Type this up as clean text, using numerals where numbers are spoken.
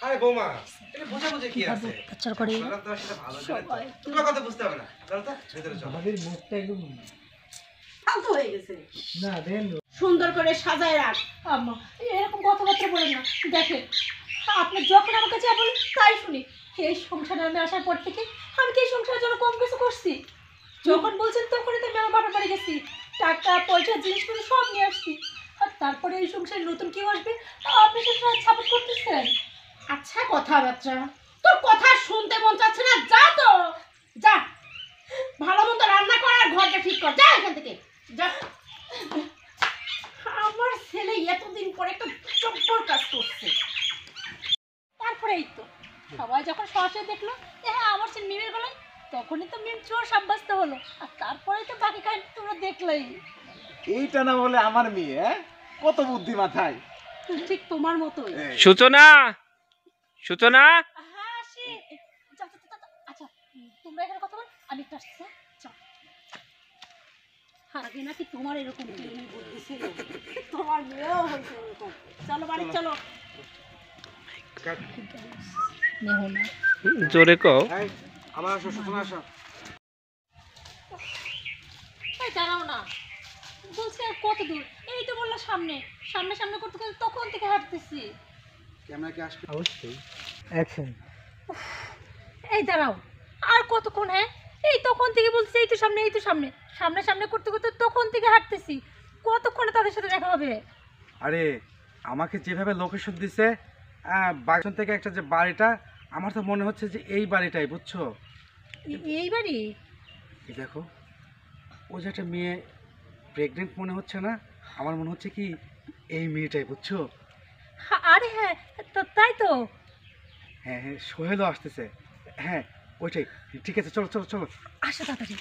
আরে বৌমা, এটা বোঝা কি আছে? আচ্ছা করে আপনারা তো সেটা ভালো জানেন তো। তোমার কথা বুঝতে হবে না। চলো তো ভেতরে চলো। আমাদের মুখটা একদম ফালতু হয়ে গেছে। না দেন সুন্দর করে সাজায় রাখ। আম্মা এরকম কথাবার্তা বলেন না। দেখেন আপনি যখন আমার কাছে বলেন তাই শুনি। এই সংসারে আমি আসার পর থেকে আমি কি এই সংসারের জন্য কম কিছু করছি? যখন বলছেন তখনই তো আমি আমার বাবার বাড়ি গেছি, টাকা পয়সা জিনিসপত্র সব নিয়ে আসছি। আর তারপরে এই সংসারে নতুন কেউ আসবে আপনি সেটা সাপোর্ট করতেছেন? আচ্ছা কথাবার্তা তোর কথা শুনতে মন চাচ্ছে না, যা তো যা, ভালো মতো রান্না কর আর ঘরটা ঠিক কর, যা এখান থেকে যা। আমার ছেলে এতদিন পরে একটা চব্বর কাজ করছে। তারপরেই তো সবাই যখন সরাসরি দেখলো যে হ্যাঁ আমার সে মিমের গলায়, তখনই তো মিম চোর সাব্যস্ত হলো। আর তারপরেই তো বাকি কাহিনী তোমরা দেখলেই। এইটা না বলে আমার মেয়ে, হ্যাঁ কত বুদ্ধি মাথায়। ঠিক তোমার মতোই। সূচনা সূচনা হ্যাঁ আসি। আচ্ছা তোমরা এখানে কথা বল, আমি একটু আসছি। চল। আগে নাকি তোমার এরকম প্রেমী বুদ্ধি ছিল, তোমার মেয়েও হয়েছে এরকম। চলো বাড়ি চলো। জোরে কও। এই আমার আসো, সূচনা আসো। এই দাঁড়াও না, বলছি আর কত দূর? এই তো বললো সামনে সামনে সামনে করতে করতে তখন থেকে হাঁটতেছি। ক্যামেরা কি আসবে? অবশ্যই অ্যাকশন। এই দাঁড়াও, আর কতক্ষণ? হ্যাঁ এই তখন থেকে বলছি এই তো সামনে এই তো সামনে সামনে সামনে করতে করতে তখন থেকে হাঁটতেছি। কতক্ষণে তাদের সাথে দেখা হবে? আরে আমাকে যেভাবে লোকেশন দিছে, বাগান থেকে একটা যে বাড়িটা, আমার তো মনে হচ্ছে যে এই বাড়িটাই, বুঝছো? এই বাড়ি? এই দেখো, ও যে একটা মেয়ে প্রেগনেন্ট মনে হচ্ছে না? আমার মনে হচ্ছে কি এই মেয়েটাই, বুঝছো? আরে হ্যাঁ তাই তো। হ্যাঁ হ্যাঁ, সোহেলও আসতেছে। হ্যাঁ ওইটাই। ঠিক আছে, চলো চলো চলো। আসো তাড়াতাড়ি।